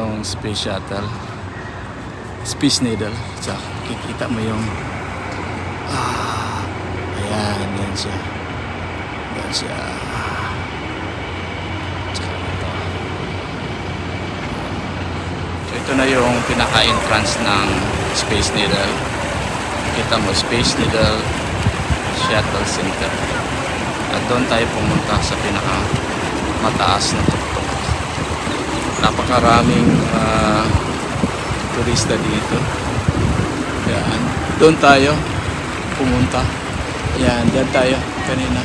yung Space Shuttle, Space Needle. So, kikita mo yung ayan, yan siya. Yan siya. So, ito na yung pinaka-entrance ng Space Needle. Kita mo, Space Needle Shuttle Center. At doon tayo pumunta sa pinaka-mataas na tuktok. Napakaraming turista dito. Yan. Doon tayo pumunta. Yan, diyan tayo kanina.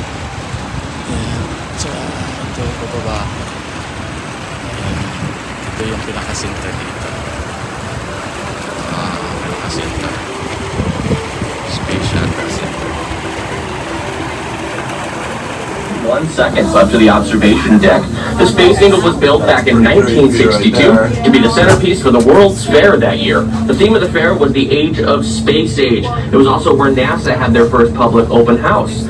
Yan. So, ito pababa. Yan. Ito yung pinaka-center dito. Pinaka-center. Space Shuttle Center. 1 second left to the observation deck. The Space Needle was built back in 1962 to be the centerpiece for the World's Fair that year. The theme of the fair was the age of space age. It was also where NASA had their first public open house.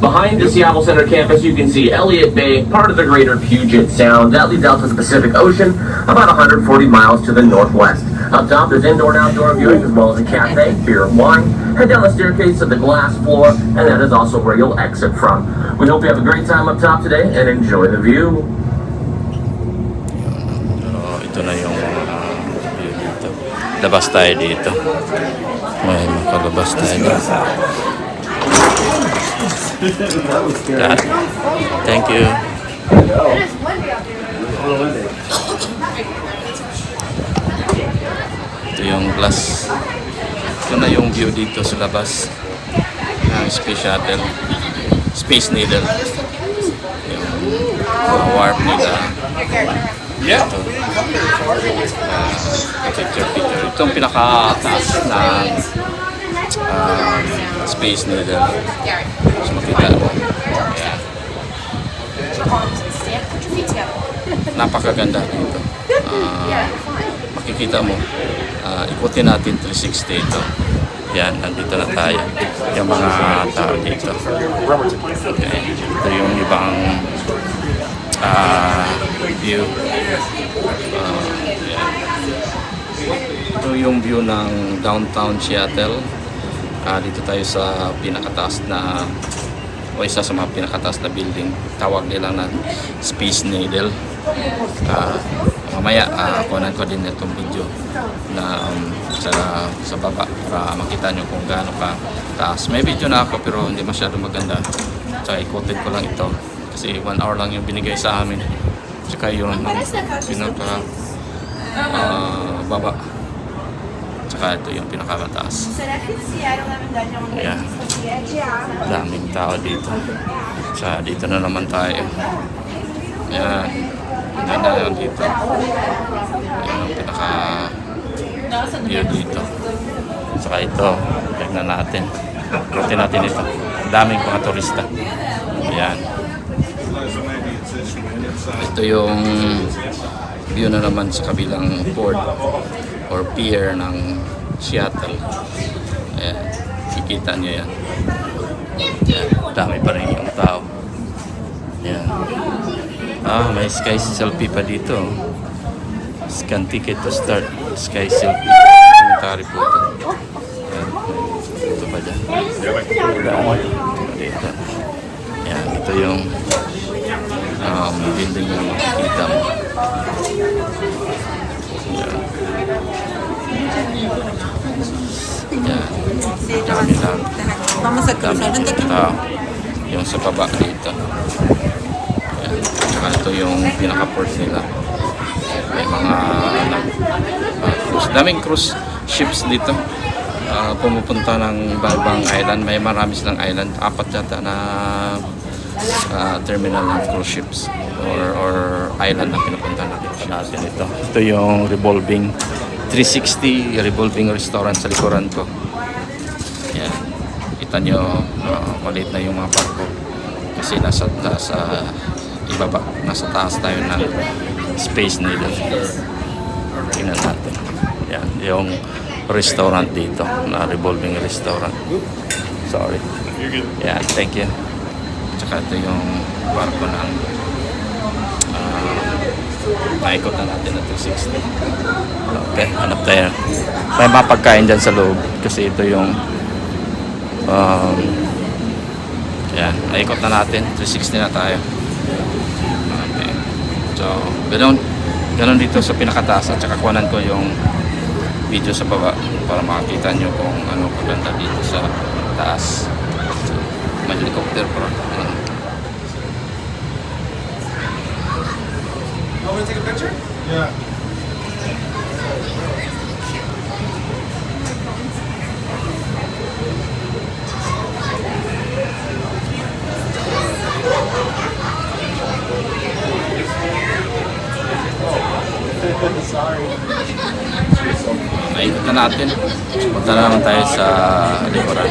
Behind the Seattle Center campus, you can see Elliott Bay, part of the greater Puget Sound. That leads out to the Pacific Ocean, about 140 miles to the northwest. Up top, there's indoor and outdoor viewing, as well as a cafe, beer and wine. Head down the staircase to the glass floor, and that is also where you'll exit from. We hope you have a great time up top today, and enjoy the view. Ito na yung view dito. Labas tayo dito. May makalabas tayo dito. God. Thank you. Ito yung glass. Ito na yung view dito sa labas ng Space Shuttle, Space Needle. Yung warp nila. Ito. Picture. Itong pinakataas ng Space Needle. So makita mo. Ayan. Napakaganda dito. Makikita mo. Ikutin natin 360 ito. Yan, nandito na tayo. Yung mga tao dito. Okay. Ito yung ibang view. Ito yung view ng downtown Seattle. Dito tayo sa pinakataas na o isa sa mga pinakataas na building. Tawag nila na Space Needle. Mamaya kunan ko din itong video na sa baba para makita nyo kung gaano ka taas. May video na ako pero hindi masyado maganda. Tsaka ikutin ko lang ito kasi 1 hour lang yung binigay sa amin. Tsaka yun pinaka baba. Tsaka ito yung pinakamataas. Ayan. Daming tao dito. Tsaka dito na naman tayo. Ayan. Ganda lang dito. Ayan ang pinaka view dito. Tsaka ito. Tignan natin. Ikutin natin ito. Daming mga turista. Ayan. Ito yung view na naman sa kabilang port or pier ng Seattle. Ayan, kikita nyo yan. Ayan, dami pa rin yung tao. Ayan. May sky selfie pa dito. Scan ticket to start. Sky selfie. Komentary po ito. Ayan. Ito pa dyan. Dito. Ayan, ito yung building na makikita mo. Ayan. Yan. Dami lang. Dami tao. Yung sa baba dito. Yan. Saka ito yung pinaka-port nila. May mga cruise. Daming cruise ships dito. Pumupunta ng ibang island. May marami silang island. 4 yata na terminal ng cruise ships or island na pinupunta natin ito. Ito yung revolving 360 revolving restaurant sa likuran ko. Yan. Kita nyo, maliit na yung mga barko kasi nasa ibaba, nasa taas tayo ng Space Needle. Tingnan natin. Yan, yung restaurant dito na revolving restaurant. Sorry. Yan, thank you. Tsaka ito yung barko ng Naikot na natin na 260. Okay, hanap tayo. May mga pagkain dyan sa loob kasi ito yung yan, naikot na natin. 360 na tayo. Okay. So, ganun dito sa pinakataas at saka kuhanan ko yung video sa baba para makakita nyo kung ano kaganda dito sa taas. So, may helicopter pa. Want me to take a picture? Yeah. Sorry. Naikot na natin. Punta na naman tayo sa likuran.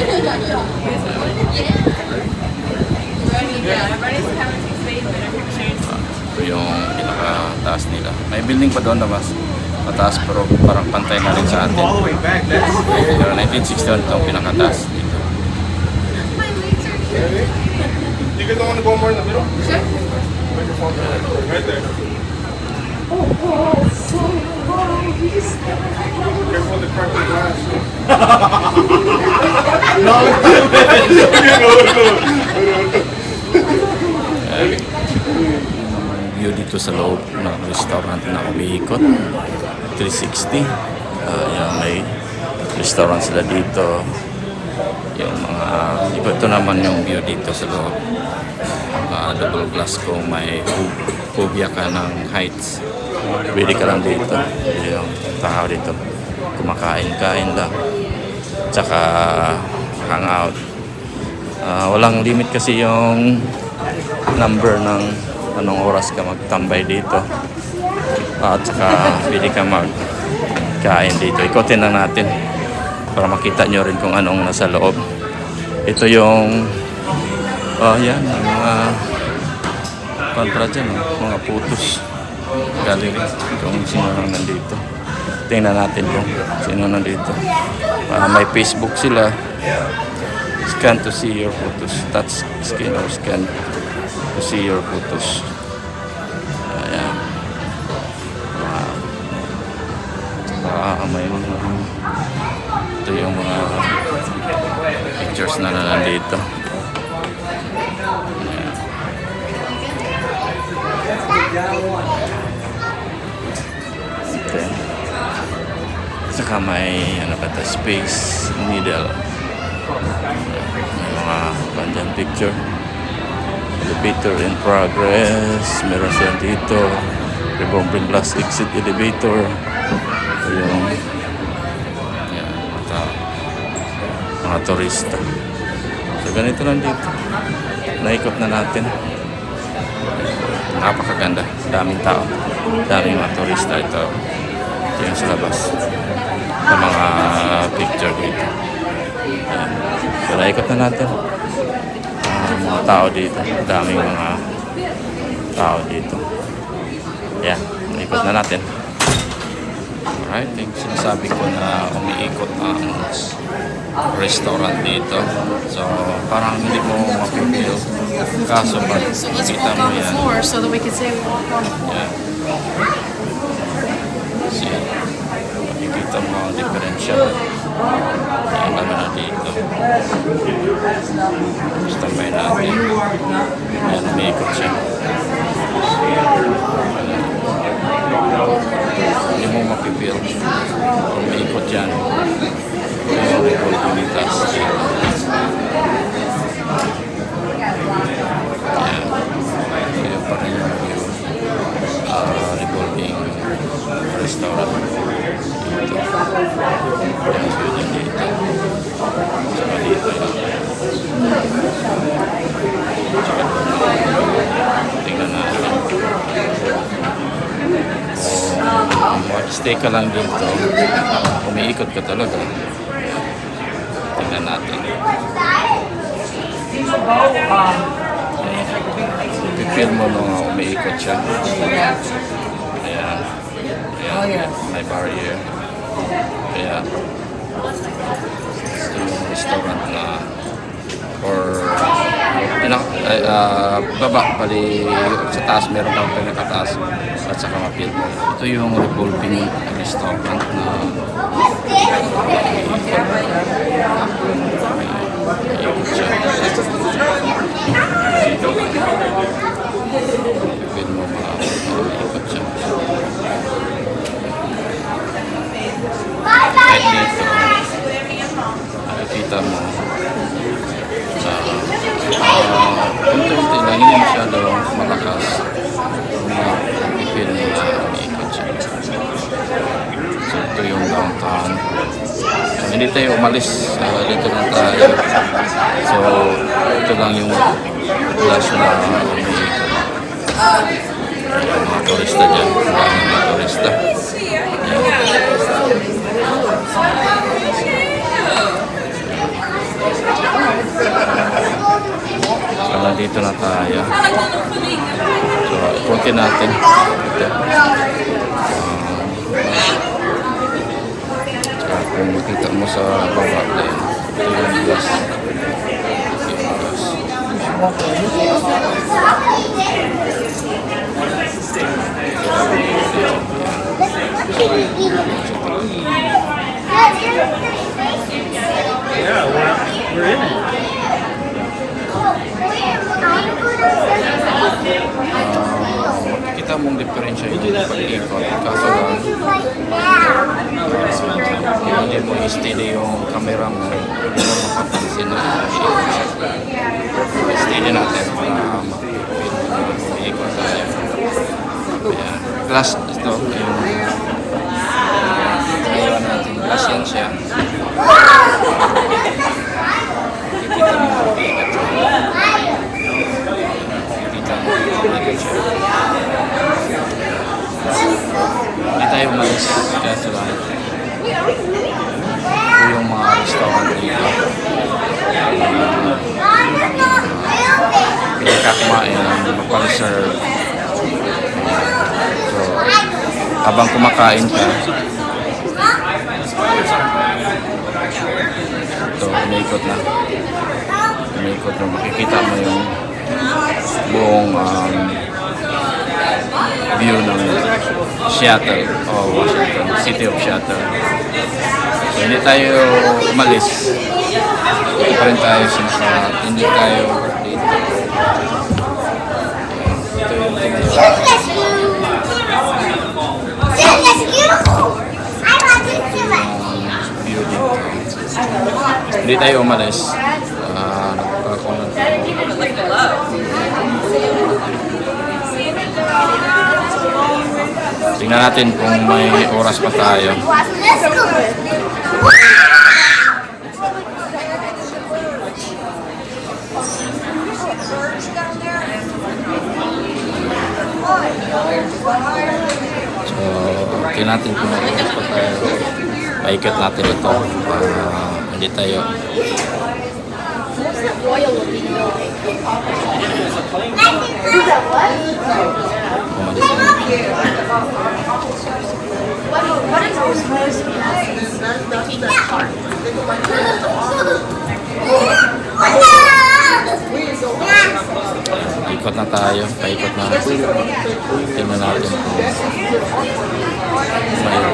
Ito yung pinakataas nila. May building pa doon na mas mataas pero parang pantay na rin sa atin. All the way back. That's Pero 1961 itong pinakataas dito. You guys don't want to go more in the middle? Sure. Microphone right there. Careful with the crack of the glass. No. View dito sa loob ng restaurant na umiikot. 360. Yan, may restaurant sila dito. Yung mga ito naman yung view dito sa loob. Double glass kung may phobia ka ng heights. Pwede ka lang dito. Yung tao dito kumakain-kain lang. Tsaka hangout. Walang limit kasi yung number ng anong oras ka magtambay dito. At saka pwede ka magkain dito. Ikotin lang natin para makita nyo rin kung anong nasa loob. Ito yung yan, mga kontra dyan, mga putos galing kung sino nang nandito. Tingnan natin kung sino nandito. May Facebook sila. Scan to see your photos. Touch scan or scan to see your photos. Ayan. May mga ito yung mga pictures na nandito. Okay. Saka may ano ba ito, space needle. May mga bandang picture. Elevator in progress. Meron siya dito. Revolving glass exit elevator. Yung mga turista. So ganito lang dito. Naikot na natin. Napakaganda. Daming tao. Daming mga turista. Ito yung sa labas. Sa mga picture dito. Ayan. So naikot na natin. Mga tao dito. Daming mga tao dito. Ayan. Naikot na natin. Alright. Yung sinasabi ko na umiikot ang restaurant dito. So, parang hindi mo mapipil. Kaso pag So let's nakita walk mo on the yan. floor so that we can say we walk on the floor. Yan. See, makikita mo ang diferensya. Yan kami na dito. Gusto may natin. Yan, umiikot siya. Hindi mo mapipil. Umiikot yan. Yung revolving glass. Yan. Kaya pa rin yung view. Revolving restaurant. Dito. Yung view niya dito. Saka dito yun. Saka tingnan natin. Stay ka lang dito. Umiikot ka talaga. Tingnan natin. Pipil mo nung umiikot siya. Ayan. Ayan. May barrier. Kaya ito yung restaurant na or baba, bali sa taas meron daw pinakataas at saka mapil. Ito yung revolving restaurant na ikot siya. Pwede mo ikot siya. Kahit dito, nakikita mo unti-unti lang, hindi masyadong malakas ipil nila umiikot siya. So ito yung downtown. So hindi tayo umalis, dito lang tayo. So ito lang yung flash na umiikot. Mga turista dyan, mga turista. So, nandito na tayo. So, ipunti natin. Ito. So, kung makita mo sa baba na yun, ito yung glass. Yeah, we're in it. Kita mong diferensya yung pag-ikot. Kaso lang, hindi mo i-steady yung camera mo. Hindi mo mapapansin na i-ikot siya. I-steady natin para i-ikot tayo. Ayan. Glass ito. Yung naiwan natin. Glass yan siya. Kita mo i-ikot siya. Hindi tayo umalis kaso lang ito yung mga restaurant dito pinakakumain mag-conserve. So habang kumakain ka ito umiikot na makikita mo yung buong view ng Seattle o Washington, City of Seattle. So, hindi tayo umalis. Dito pa rin tayo sinasama. Hindi tayo dito. Ito yung tingin. View dito. Hindi tayo umalis. Nagpakunan tayo. Tingnan natin kung may oras pa tayo. So, tingnan natin kung may oras pa tayo. Paikot natin ito para hindi tayo ikot na tayo, paikot na. Tingnan natin kung may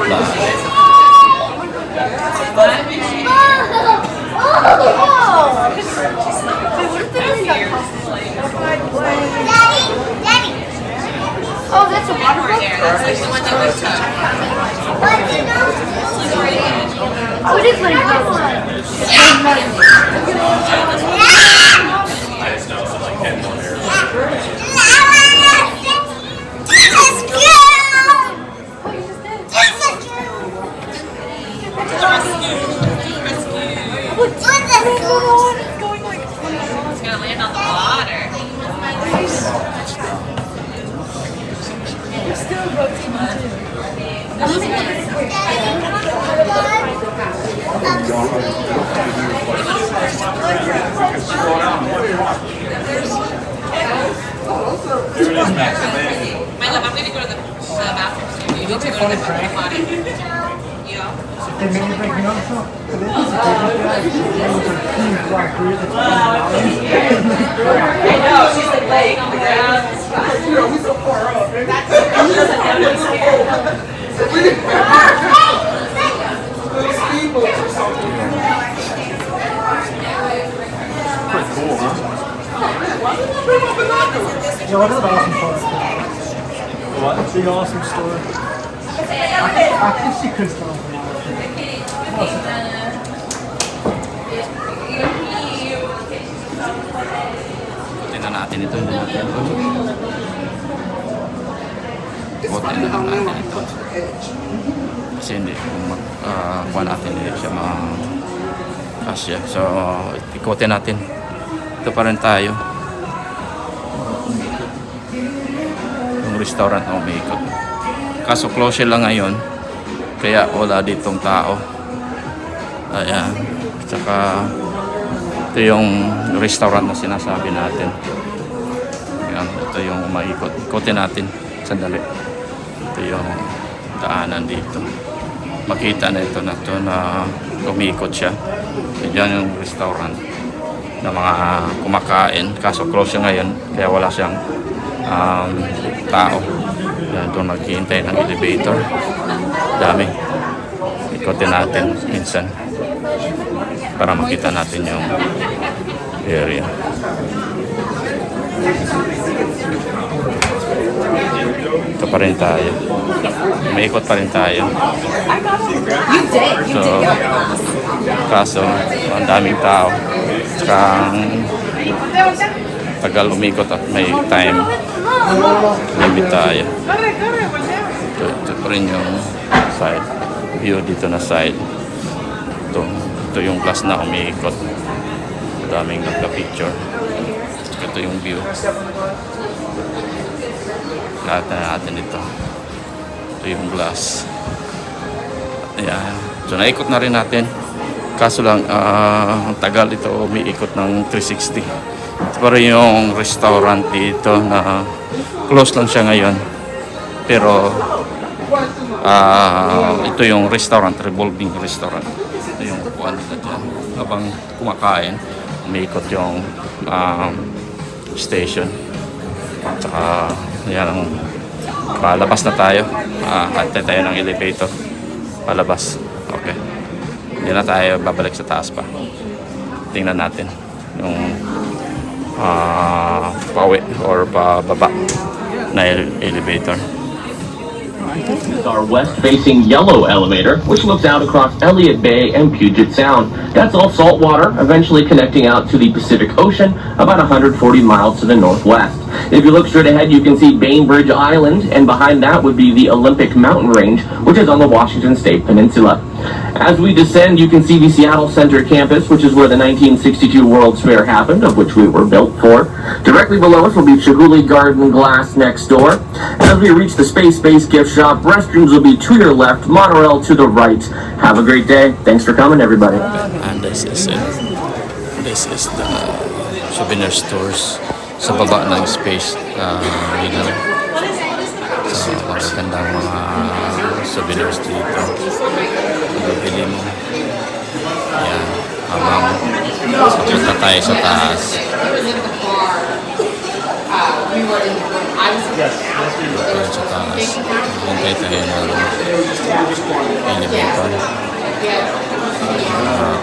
plan. Oh, that's a water book? That's like the one that we took. What is like It's gonna land on the water. My love, I'm gonna go to the bathroom soon. You need to go to the potty. Yeah. I know. She's like laying on the ground. Yeah, what is an awesome store? What? Big awesome store. I think she could start off Tingnan natin ito. Hindi natin ito. Tingnan natin ito. Kasi hindi. Kuha natin. Hindi siya kasya. So, ikotin natin. Ito pa rin tayo. Yung restaurant na umiikot. Kaso close lang ngayon. Kaya wala ditong tao. Ayan. Tsaka ito yung restaurant na sinasabi natin. Ayan. Ito yung umaikot. Ikotin natin. Sandali. Ito yung daanan dito. Makita na ito na umiikot siya. Diyan yung restaurant na mga kumakain. Kaso close siya ngayon. Kaya wala siyang tao. Yan, doon naghihintay ng elevator. Dami. Ikotin natin minsan para makita natin yung area. Ito pa rin tayo. May ikot pa rin tayo. So, kaso ang daming tao. Tsaka tagal umikot at may time limit tayo. Ito pa rin yung side view dito na side. Ito yung class na umiikot. Daming nagka-picture. Ito yung view. Lahat na natin ito. Ito yung glass. Ayan. So naikot na rin natin. Kaso lang ang tagal ito umiikot ng 360. Ito pa rin yung restaurant dito na close lang siya ngayon. Pero ito yung restaurant, revolving restaurant. Ito yung upuan nila dyan. Habang kumakain, umiikot yung station. Tsaka yan, palabas na tayo. Hantay tayo ng elevator. Palabas. Okay. Hindi na tayo babalik sa taas pa. Tingnan natin yung pawi or pababa na elevator. This is our west-facing yellow elevator, which looks out across Elliott Bay and Puget Sound. That's all salt water, eventually connecting out to the Pacific Ocean, about 140 miles to the northwest. If you look straight ahead, you can see Bainbridge Island, and behind that would be the Olympic Mountain Range, which is on the Washington State Peninsula. As we descend, you can see the Seattle Center campus, which is where the 1962 World's Fair happened, of which we were built for. Directly below us will be Chihuly Garden Glass next door. As we reach the Space Base gift shop, restrooms will be to your left, monorail to the right. Have a great day. Thanks for coming, everybody. And this is it. This is the souvenir stores sa baba ng space nila. So, magandang mga souvenirs dito. Bibili mo. Yan. Habang punta tayo sa taas. Punta sa taas. Hintay tayo ng elevator.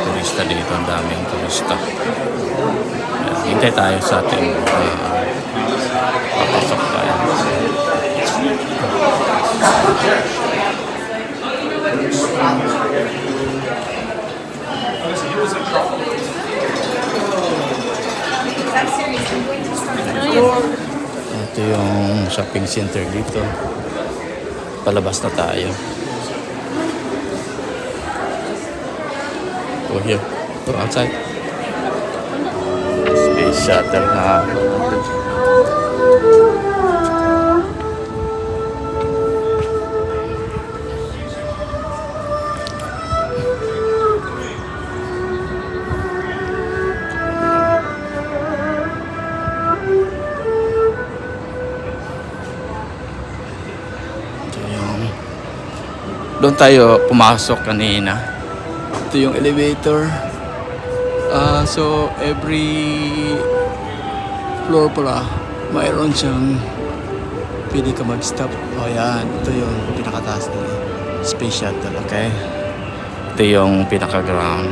Turista dito. Ang daming turista. Yan. Hintay tayo sa ating papasok tayo. Ito yung shopping center dito. Palabas na tayo. Go here. Go outside. Space shuttle na. Doon tayo pumasok kanina. Ito yung elevator. So every floor pala mayroon siyang pwede ka mag-stop. O yan, ito yung pinakataas nila. Space shuttle, okay? Ito yung pinaka-ground.